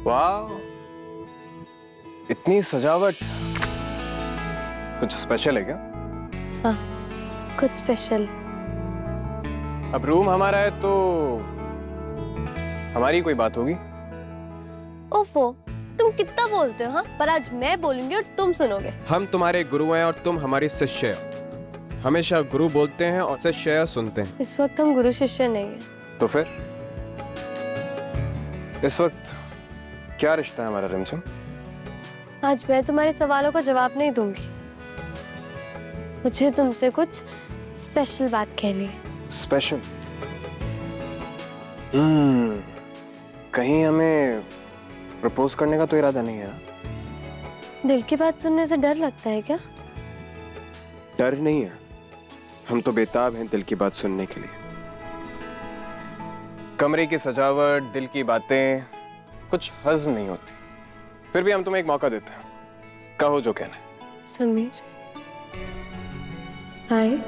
वाह, इतनी सजावट, कुछ स्पेशल है क्या? हाँ, कुछ स्पेशल। अब रूम हमारा है तो हमारी कोई बात होगी। ओफो, तुम कितना बोलते हो? हाँ, पर आज मैं बोलूंगी और तुम सुनोगे। हम तुम्हारे गुरु हैं और तुम हमारी शिष्य हो। हमेशा गुरु बोलते हैं और शिष्य सुनते हैं। इस वक्त हम गुरु शिष्य नहीं है। तो फिर इस वक्त क्या रिश्ता है हमारा रिमझिम? आज मैं तुम्हारे सवालों का जवाब नहीं दूंगी। मुझे तुमसे कुछ स्पेशल बात कहनी है। स्पेशल? कहीं हमें प्रपोज करने का तो इरादा नहीं है ना? दिल की बात सुनने से डर लगता है क्या? डर नहीं है, हम तो बेताब हैं दिल की बात सुनने के लिए। कमरे की सजावट, दिल की बातें कुछ हजम नहीं होती, फिर भी हम तुम्हें एक मौका देते हैं, कहो जो कहना है। समीर, हाय।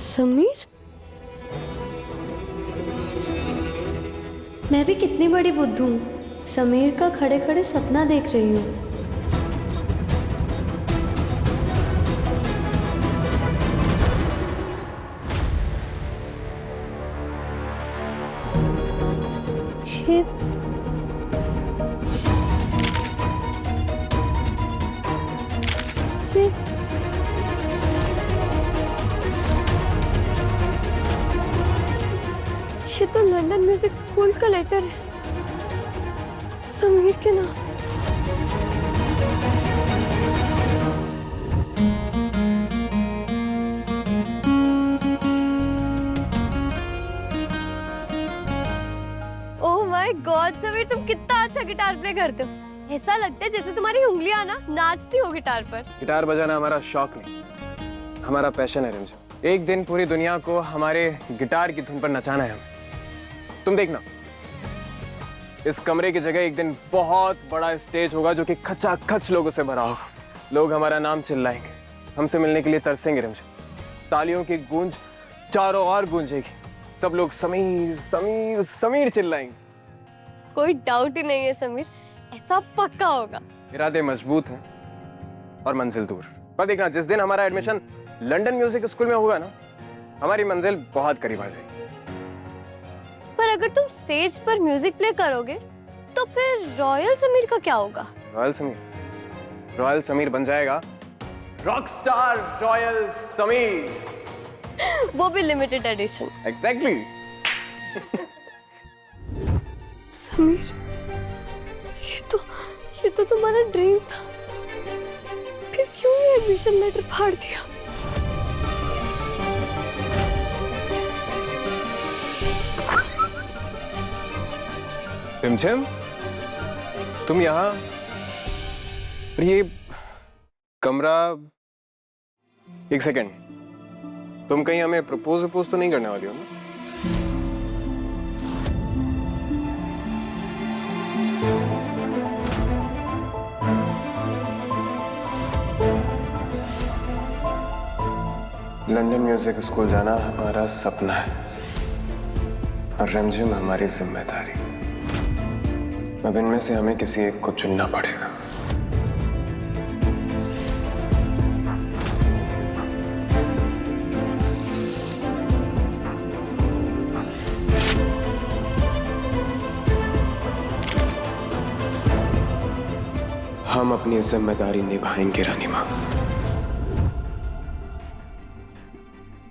समीर, मैं भी कितनी बड़ी बुद्धू हूँ, समीर का खड़े खड़े सपना देख रही हूँ। ये ये तो लंदन म्यूजिक स्कूल का लेटर है, समीर के नाम। ओह माय गॉड समीर, तुम कितना अच्छा गिटार प्ले करते हो। ऐसा लगता है जैसे तुम्हारी उंगलियां ना नाचती हो गिटार पर। गिटार बजाना हमारा शौक नहीं, हमारा पैशन है रिमझिम। एक दिन पूरी दुनिया को हमारे गिटार की धुन पर नचाना है हमें। तुम देखना, इस कमरे की जगह एक दिन बहुत बड़ा स्टेज होगा जो कि खचाखच लोगों से भरा होगा। लोग हमारा नाम चिल्लाएंगे, हमसे मिलने के लिए तरसेंगे रिमझिम। तालियों की गूंज चारों ओर गूंजेगी, सब लोग समीर समीर समीर चिल्लाएंगे। कोई डाउट ही नहीं है समीर, ऐसा पक्का होगा। इरादे मजबूत हैं और मंजिल दूर। पर देखना, जिस दिन हमारा एडमिशन लंदन म्यूजिक स्कूल में होगा ना, हमारी मंजिल बहुत करीब आ जाएगी। पर अगर तुम स्टेज पर म्यूजिक प्ले करोगे तो फिर रॉयल समीर का क्या होगा? रॉयल समीर बन जाएगा रॉक स्टार रॉयल समीर। वो भी लिमिटेड एडिशन। एग्जैक्टली। समीर, ये तो तुम्हारा ड्रीम था, फिर क्यों ये एडमिशन लेटर फाड़ दिया? रिमझिम, तुम यहाँ, ये कमरा, एक सेकेंड, तुम कहीं हमें प्रपोज तो नहीं करने वाली हो ना? लंदन म्यूजिक स्कूल जाना हमारा सपना है और रिमझिम हमारी जिम्मेदारी। अब इनमें से हमें किसी एक को चुनना पड़ेगा। हम अपनी जिम्मेदारी निभाएंगे रानी माँ।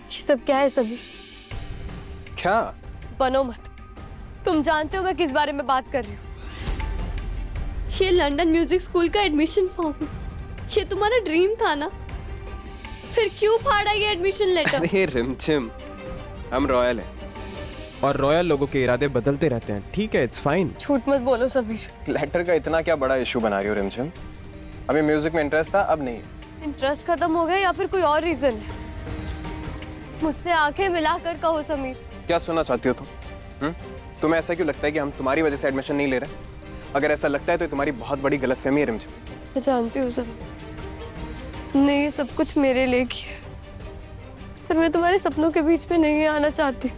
ये सब क्या है समीर? क्या? बनो मत, तुम जानते हो मैं किस बारे में बात कर रही हूँ। ये लंदन म्यूजिक स्कूल का एडमिशन फॉर्म, ये तुम्हारा ड्रीम था ना, फिर क्यों फाड़ा ये एडमिशन लेटर? अरे रिमझिम, हम रॉयल हैं और रॉयल लोगों के इरादे बदलते रहते हैं, ठीक है, इट्स फाइन। झूठ मत बोलो समीर। लेटर का इतना क्या बड़ा इशू बना रही हो रिमझिम? हमें म्यूजिक में इंटरेस्ट था, अब नहीं। इंटरेस्ट खत्म हो गया या फिर कोई और रीजन है? मुझसे आंखें मिलाकर कहो समीर। क्या सुनना चाहती हो तुम? तुम्हें ऐसा क्यों लगता है कि हम तुम्हारी वजह से एडमिशन नहीं ले रहे? अगर ऐसा लगता है तो तुम्हारी बहुत बड़ी गलतफहमी है रिमझिम। मैं जानती हूँ समीर, तुमने ये सब कुछ मेरे लिए किया, पर मैं तुम्हारे सपनों के बीच में नहीं आना चाहती।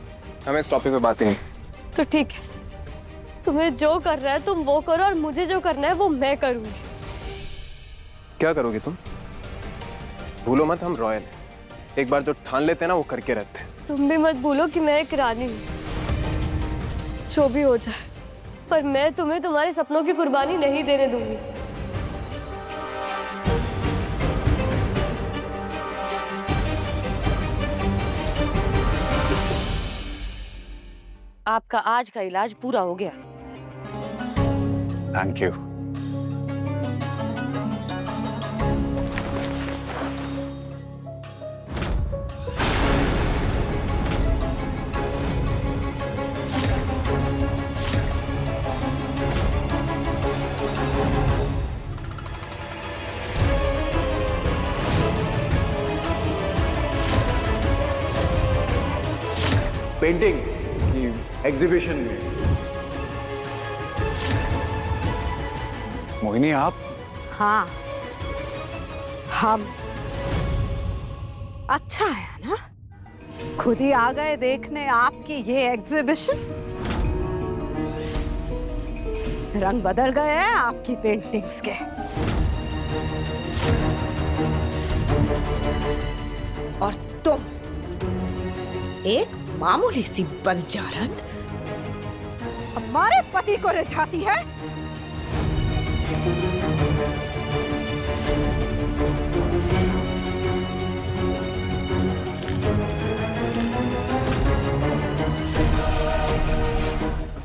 हमें इस टॉपिक पे बात नहीं। तो ठीक है, तुम्हें जो करना है तुम वो करो और मुझे जो करना है वो मैं करूंगी। क्या करोगी तुम? भूलो मत हम रॉयल हैं। एक बार जो ठान लेते हैं ना वो करके रहते हैं। तुम भी मत भूलो कि मैं एक रानी हूँ। जो भी हो जाए, पर मैं तुम्हें तुम्हारे सपनों की कुर्बानी नहीं देने दूंगी। आपका आज का इलाज पूरा हो गया। Thank you. पेंटिंग की एग्जीबिशन में मोहिनी आप? हाँ, हम अच्छा है ना, खुद ही आ गए देखने आपकी ये एग्जीबिशन। रंग बदल गए हैं आपकी पेंटिंग्स के। और तुम एक मामूली सी बंजारन हमारे पति को रिझाती है।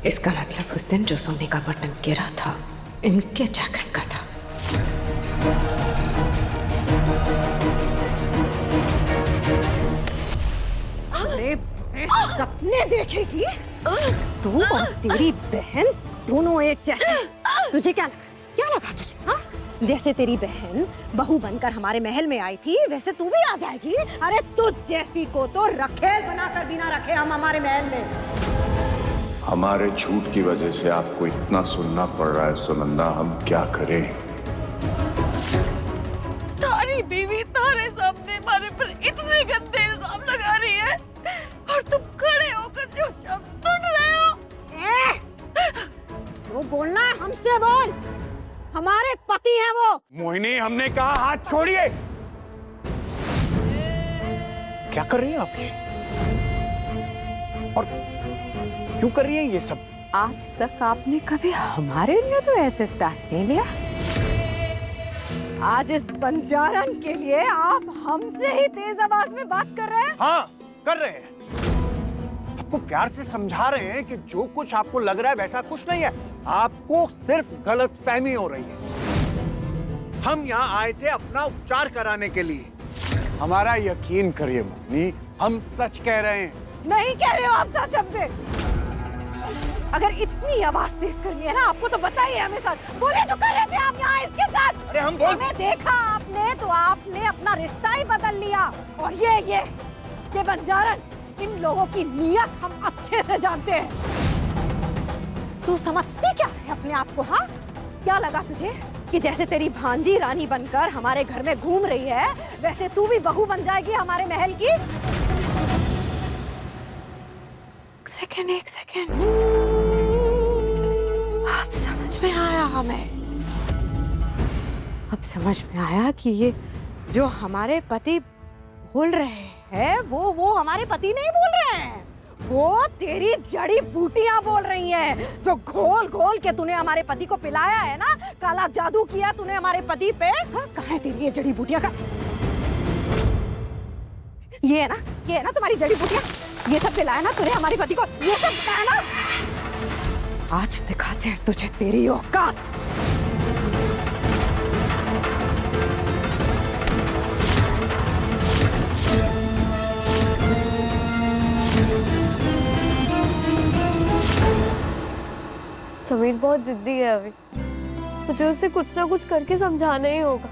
इसका मतलब उस दिन जो सोने का बटन गिरा था इनके जैकेट का था। सपने देखेगी तू और तेरी बहन दोनों एक जैसे। तुझे क्या लगा तुझे? हाँ, जैसे तेरी बहन बहू बनकर हमारे महल में आई थी वैसे तू भी आ जाएगी। अरे तुझ जैसी को तो रखेल बनाकर भी ना रखे हम हमारे महल में। हमारे झूठ की वजह से आपको इतना सुनना पड़ रहा है सुनंदा, हम क्या करें? तारी बीवी तारे सामने हमारे पर इतने गंदे इल्जाम लगा रही है और तुम खड़े होकर जो सुन रहे हो। जो बोलना है हमसे बोल, हमारे पति हैं वो। मोहिनी, हमने कहा हाथ छोड़िए। क्या कर रही हैं आप ये? और क्यों कर रही हैं ये सब? आज तक आपने कभी हमारे लिए तो ऐसे स्टार्ट नहीं लिया। आज इस बंजारन के लिए आप हमसे ही तेज आवाज में बात कर रहे हैं। हाँ, कर रहे हैं। आपको प्यार से समझा रहे हैं कि जो कुछ आपको लग रहा है वैसा कुछ नहीं है। आपको सिर्फ गलतफहमी हो रही है। हम यहाँ आए थे अपना उपचार कराने के लिए। हमारा यकीन करिए मोहिनी, हम सच कह रहे हैं। नहीं कह रहे हो आप सच हमसे। अगर इतनी आवाज तेज करनी है ना आपको तो बताइए हमें साथ। बोले जो कर रहे थे आप यहाँ इसके साथ। अरे हम बोल। हमें देखा आपने तो आपने अपना रिश्ता ही बदल लिया। और ये बंजारन, इन लोगों की नीयत हम अच्छे से जानते हैं। तू समझती क्या है अपने आप को? हाँ, क्या लगा तुझे कि जैसे तेरी भांजी रानी बनकर हमारे घर में घूम रही है वैसे तू भी बहू बन जाएगी हमारे महल की? एक सेकेंड, अब समझ में आया हमें। अब समझ में आया कि ये जो हमारे पति बोल रहे हैं वो हमारे पति नहीं बोल रहे हैं, वो तेरी जड़ी बूटियां बोल रही हैं जो घोल घोल के तूने हमारे पति को पिलाया है ना। काला जादू किया तूने हमारे पति पे। हाँ, कहाँ है तेरी ये जड़ी बूटियां का? ये है ना तुम्हारी जड़ी बूटियां। ये सब पिलाया ना तूने हमारे पति को, ये सब पिलाया ना। आज दिखाते हैं तुझे तेरी औकात। समीर बहुत जिद्दी है अभी, मुझे उसे कुछ ना कुछ करके समझाना ही होगा।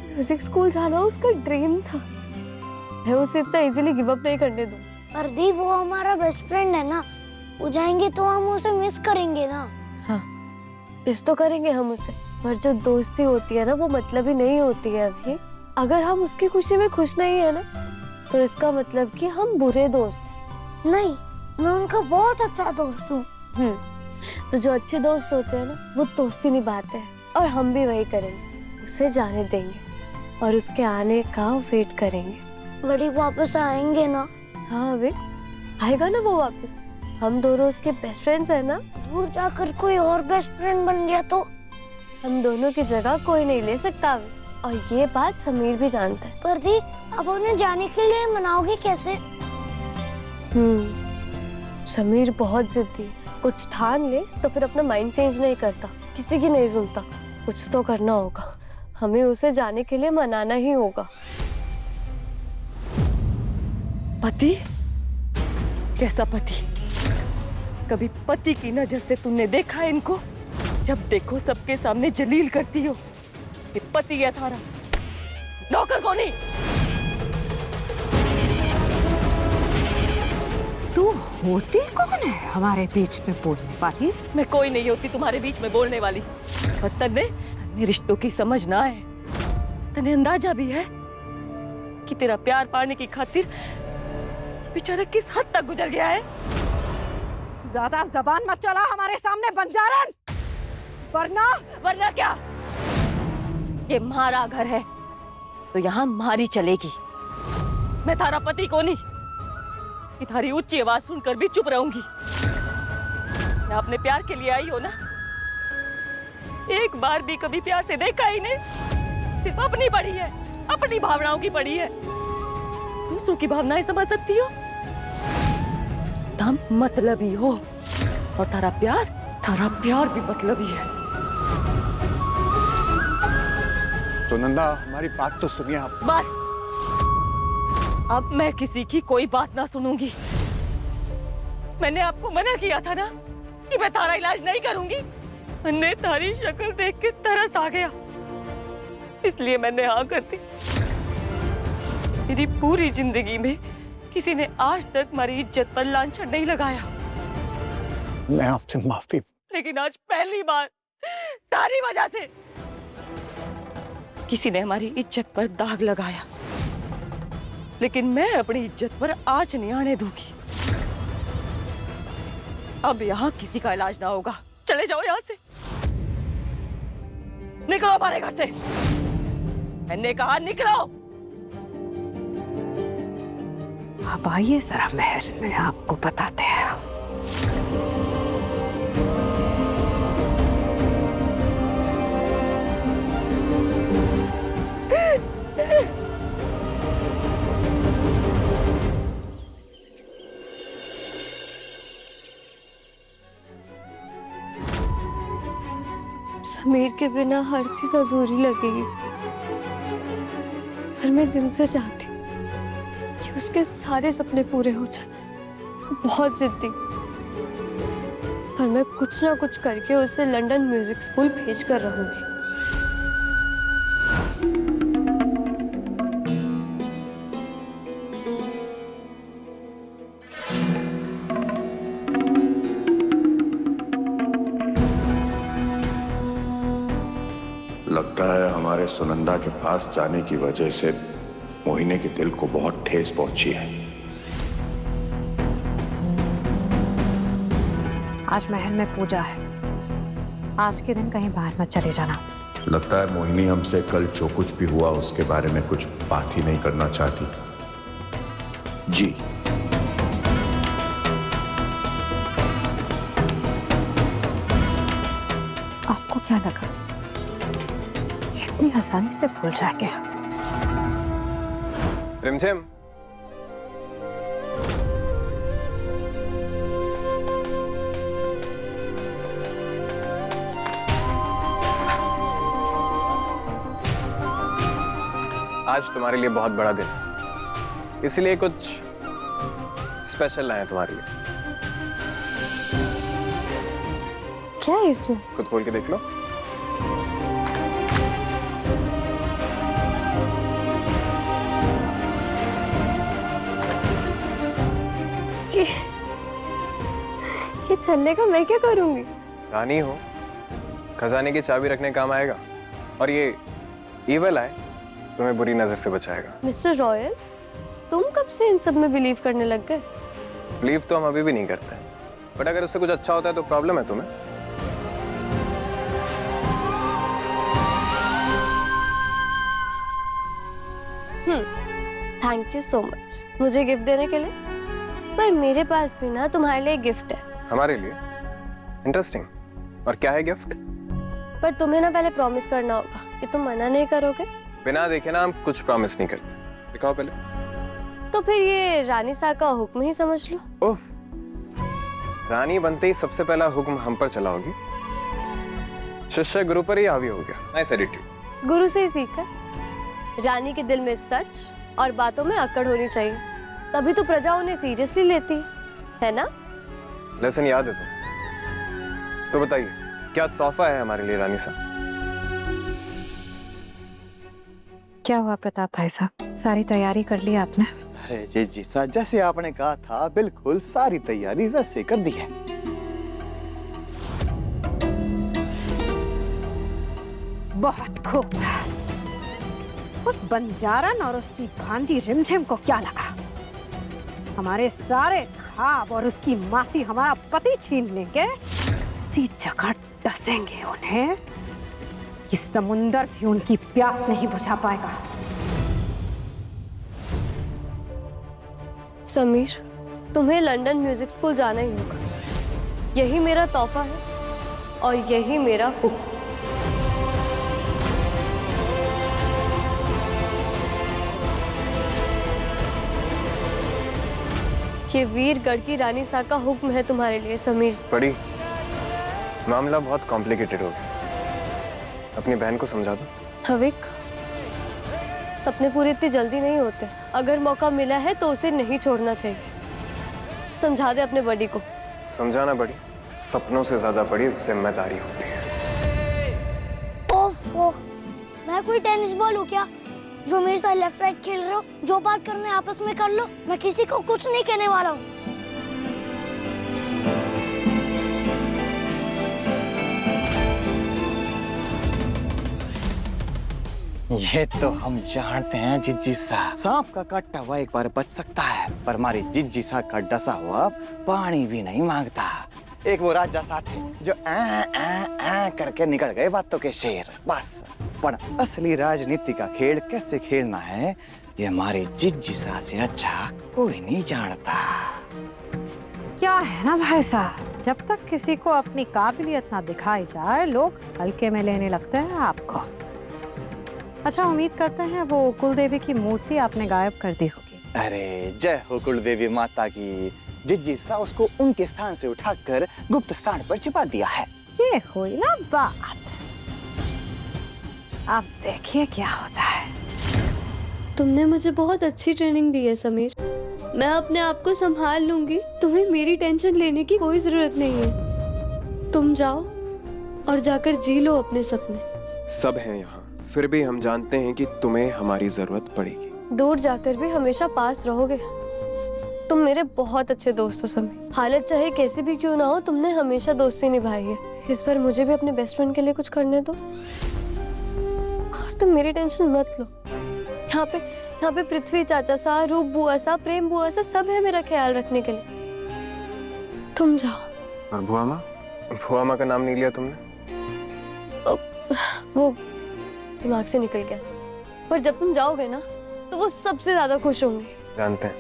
म्यूजिक स्कूल जाना उसका ड्रीम था, मैं उसे इतना इजीली गिव अप नहीं करने दूँ। पर दी वो हमारा बेस्ट फ्रेंड है ना, वो जाएंगे तो हम उसे मिस करेंगे ना। हाँ, मिस तो करेंगे हम उसे, पर जो दोस्ती होती है ना वो मतलब ही नहीं होती है अभी। अगर हम उसकी खुशी में खुश नहीं है ना, तो इसका मतलब कि हम बुरे दोस्त हैं। नहीं, मैं उनका बहुत अच्छा दोस्त हूँ। तो जो अच्छे दोस्त होते हैं ना, वो दोस्ती निभाते हैं, और हम भी वही करेंगे, उसे जाने देंगे और उसके आने का वेट करेंगे। बड़ी वापस आएंगे ना? हाँ अबे, आएगा ना वो वापस। हम दोनों उसके बेस्ट फ्रेंड्स हैं ना। दूर जाकर कोई और बेस्ट फ्रेंड बन गया तो? हम दोनों की जगह कोई नहीं ले सकता अबे, और ये बात समीर भी जानता है। पर दी, अब उन्हें जाने के लिए मनाओगे कैसे? समीर बहुत जिद्दी है, कुछ ठान ले तो फिर अपना माइंड चेंज नहीं करता, किसी की नहीं सुनता। कुछ तो करना होगा, हमें उसे जाने के लिए मनाना ही होगा। पति? कैसा पति? कभी पति की नजर से तुमने देखा है इनको? जब देखो सबके सामने जलील करती हो। ये पति है थारा, नौकर को नहीं। तू होती कौन है हमारे बीच में बोलने वाली? मैं कोई नहीं होती तुम्हारे बीच में बोलने वाली। और तन्ने रिश्तों की समझ ना है, तन्ने अंदाजा भी है कि तेरा प्यार पाने की खातिर बेचारा किस हद तक गुजर गया है। ज्यादा जबान मत चला हमारे सामने बंजारन, वरना क्या? ये हमारा घर है तो यहाँ मारी चलेगी। मैं थारा पति को नहीं कि थारी ऊंची आवाज सुनकर भी चुप रहूंगी। मैं अपने प्यार के लिए आई हो ना, एक बार भी कभी प्यार से देखा ही नहीं। सिर्फ अपनी पड़ी है, अपनी भावनाओं की पड़ी है। दूसरों की भावनाएं समझ सकती हो? तुम मतलबी हो, और थारा प्यार भी मतलबी है। सुनंदा, हमारी बात तो सुनिए आप। बस, अब मैं किसी की कोई बात ना सुनूंगी। मैंने आपको मना किया था ना कि मैं तारा इलाज नहीं करूंगी। मैंने तारी शक्ल देख के तरस आ गया, इसलिए मैंने हाँ कर दी। मेरी पूरी जिंदगी में किसी ने आज तक हमारी इज्जत पर लांछन नहीं लगाया, मैं आपसे माफी। लेकिन आज पहली बार तारी वजह से किसी ने हमारी इज्जत पर दाग लगाया। लेकिन मैं अपनी इज्जत पर आंच नहीं आने दूंगी। अब यहाँ किसी का इलाज ना होगा। चले जाओ यहाँ से, निकलो हमारे घर से। मैंने कहा निकलो। अब आइए जरा महल में, आपको बताते हैं। समीर के बिना हर चीज अधूरी लगेगी, पर मैं दिल से चाहती हूँ कि उसके सारे सपने पूरे हो जाए। बहुत जिद्दी, पर मैं कुछ ना कुछ करके उसे लंदन म्यूजिक स्कूल भेज कर रहूंगी। लगता है हमारे सुनंदा के पास जाने की वजह से मोहिनी के दिल को बहुत ठेस पहुंची है। आज महल में पूजा है, आज के दिन कहीं बाहर मत चले जाना। लगता है मोहिनी हमसे कल जो कुछ भी हुआ उसके बारे में कुछ बात ही नहीं करना चाहती। जी, आपको क्या लगा इतनी आसानी से भूल जाएंगे? रिमझिम, आज तुम्हारे लिए बहुत बड़ा दिन है, इसलिए कुछ स्पेशल लाए हैं तुम्हारे लिए। क्या है इसमें? खुद खोल के देख लो। ये छल्ले का मैं क्या करूंगी? रानी हो, खजाने की चाबी रखने काम आएगा, और ये ईवल आए तुम्हें बुरी नजर से बचाएगा। मिस्टर रॉयल, तुम कब से इन सब में बिलीव करने लग गए? बिलीव तो हम अभी भी नहीं करते, बट अगर उससे कुछ अच्छा होता है तो प्रॉब्लम है तुम्हें? थैंक यू सो मच मुझे गिफ्ट देने के लिए, पर मेरे पास भी ना तुम्हारे लिए गिफ्ट है। हमारे लिए? इंटरेस्टिंग। और क्या है गिफ्ट? पर तुम्हें ना पहले प्रॉमिस करना होगा कि तुम मना नहीं करोगे। बिना देखे ना हम कुछ प्रॉमिस नहीं करते। दिखाओ पहले। तो फिर ये रानी सा का हुक्म ही समझ लो। उफ, रानी बनते ही सबसे पहला हुक्म हम पर चला होगी, शिष्य गुरु पर ही हावी हो गया। Nice attitude. गुरु से ही सीखा। रानी के दिल में सच और बातों में अकड़ होनी चाहिए, तभी तो प्रजा उन्हें सीरियसली लेती है ना? लेसन याद है तो बताइए क्या तोहफा है हमारे लिए रानी साहब? क्या हुआ प्रताप भाई साहब, सारी तैयारी कर ली आपने? अरे जी सा, जैसे आपने कहा था बिल्कुल सारी तैयारी वैसे कर दी है। बहुत खूब। उस बंजारन और उसकी भांजी रिमझिम को क्या लगा हमारे सारे ख्वाब और उसकी मासी हमारा पति छीन लेंगे? इसी जगह डसेंगे उन्हें कि समुंदर भी उनकी प्यास नहीं बुझा पाएगा। समीर, तुम्हें लंदन म्यूजिक स्कूल जाना ही होगा। यही मेरा तोहफा है और यही मेरा हुक्म। ये वीरगढ़ की रानी सा का हुक्म है तुम्हारे लिए समीर। बड़ी मामला बहुत कॉम्प्लिकेटेड हो गया, अपनी बहन को समझा दो। हविक, सपने पूरे इतनी जल्दी नहीं होते। अगर मौका मिला है तो उसे नहीं छोड़ना चाहिए। समझा दे अपने बड़ी को। समझाना बड़ी सपनों से ज्यादा बड़ी जिम्मेदारी होती है। ओफो, मैं कोई टेनिस बॉल हूँ क्या जो मेरे साथ लेफ्ट राइट खेल रहे हो? जो बात करना है आपस में कर लो, मैं किसी को कुछ नहीं कहने वाला हूँ। ये तो हम जानते हैं जिज्जी सा, सांप का काटा हुआ एक बार बच सकता है, पर हमारी जिज्जी सा का डसा हुआ पानी भी नहीं मांगता। एक वो राजा सा थे जो आ करके निकल गए बातों के शेर, बस। पर असली राजनीति का खेल कैसे खेलना है ये हमारे जिज्जी सा से अच्छा कोई नहीं जानता। क्या है ना भाई साहब, जब तक किसी को अपनी काबिलियत ना दिखाई जाए लोग हल्के में लेने लगते हैं आपको। अच्छा, उम्मीद करते हैं वो कुलदेवी की मूर्ति आपने गायब कर दी होगी। अरे जय हो कुलदेवी माता की। जिज्जी सा उसको उनके स्थान से उठाकर गुप्त स्थान पर छिपा दिया है। ये हुई ना बात। अब देखिए क्या होता है। तुमने मुझे बहुत अच्छी ट्रेनिंग दी है समीर। मैं अपने आप को संभाल लूंगी, तुम्हें मेरी टेंशन लेने की कोई जरूरत नहीं है। तुम जाओ और जाकर जी लो अपने सपने। सब हैं यहाँ, फिर भी हम जानते हैं कि तुम्हें हमारी जरूरत पड़ेगी। दूर जाकर भी हमेशा पास रहोगे। तुम मेरे बहुत अच्छे दोस्त हो समीर। हालत चाहे कैसी भी क्यों ना हो, तुमने हमेशा दोस्ती निभाई है। इस बार मुझे भी अपने बेस्ट फ्रेंड के लिए कुछ करने दो और तुम मेरी टेंशन मत लो। यहाँ पे पृथ्वी चाचा सा, रूप बुआ सा, प्रेम बुआ सा सब है मेरा ख्याल रखने के लिए। तुम जाओ। और भुआ माँ? भुआ माँ का नाम नहीं लिया तुमने? वो दिमाग से निकल गया, पर जब तुम जाओगे ना तो वो सबसे ज्यादा खुश होंगे। जानते हैं,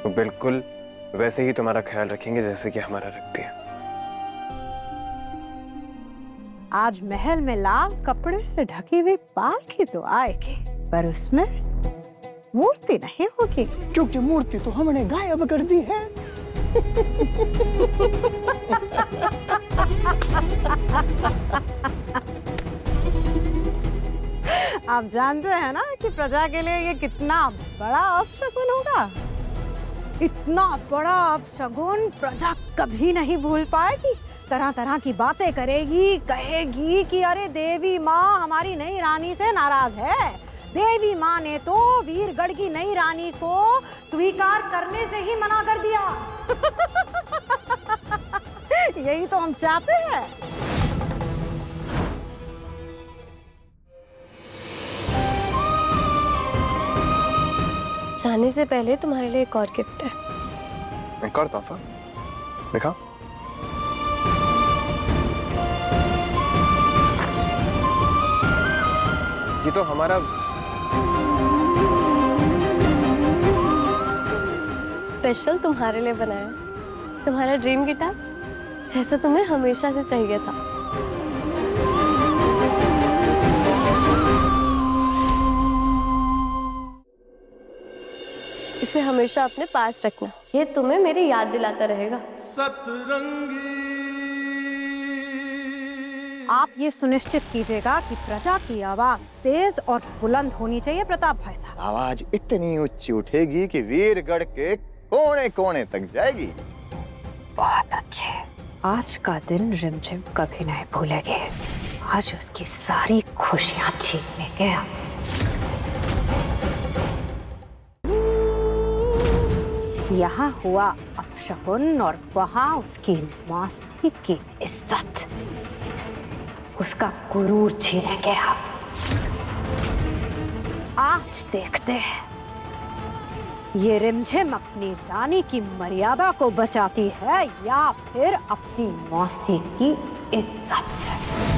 वो बिल्कुल वैसे ही तुम्हारा ख्याल रखेंगे जैसे कि हमारा रखती है। आज महल में लाल कपड़े से ढकी हुई पालकी तो आएगी, पर उसमें मूर्ति नहीं होगी, क्योंकि मूर्ति तो हमने गायब कर दी है। आप जानते हैं ना कि प्रजा के लिए ये कितना बड़ा अपशगुन होगा। इतना बड़ा अपशगुन प्रजा कभी नहीं भूल पाएगी। तरह तरह की बातें करेगी, कहेगी कि अरे देवी माँ हमारी नई रानी से नाराज है। देवी माँ ने तो वीरगढ़ की नई रानी को स्वीकार करने से ही मना कर दिया। यही तो हम चाहते हैं। जाने से पहले तुम्हारे लिए एक और गिफ्ट है। एक और तोहफा दिखा। ये तो हमारा स्पेशल तुम्हारे लिए बनाया है। तुम्हारा ड्रीम गिटार, जैसा तुम्हें हमेशा से चाहिए था। इसे हमेशा अपने पास रखना, ये तुम्हें मेरी याद दिलाता रहेगा। आप ये सुनिश्चित कीजिएगा कि प्रजा की आवाज तेज और बुलंद होनी चाहिए प्रताप भाई साहब। आवाज इतनी ऊंची उठेगी कि वीरगढ़ के कोने कोने तक जाएगी। बहुत अच्छे। आज का दिन रिमझिम कभी नहीं भूलेंगे। आज उसकी सारी खुशियां छीनने गया। यहाँ हुआ अपशकुन और वहाँ उसकी मौसी की इज्जत, उसका गुरूर छीनेंगे हम। आज देखते हैं ये रिमझिम अपनी रानी की मर्यादा को बचाती है या फिर अपनी मौसी की इज्जत।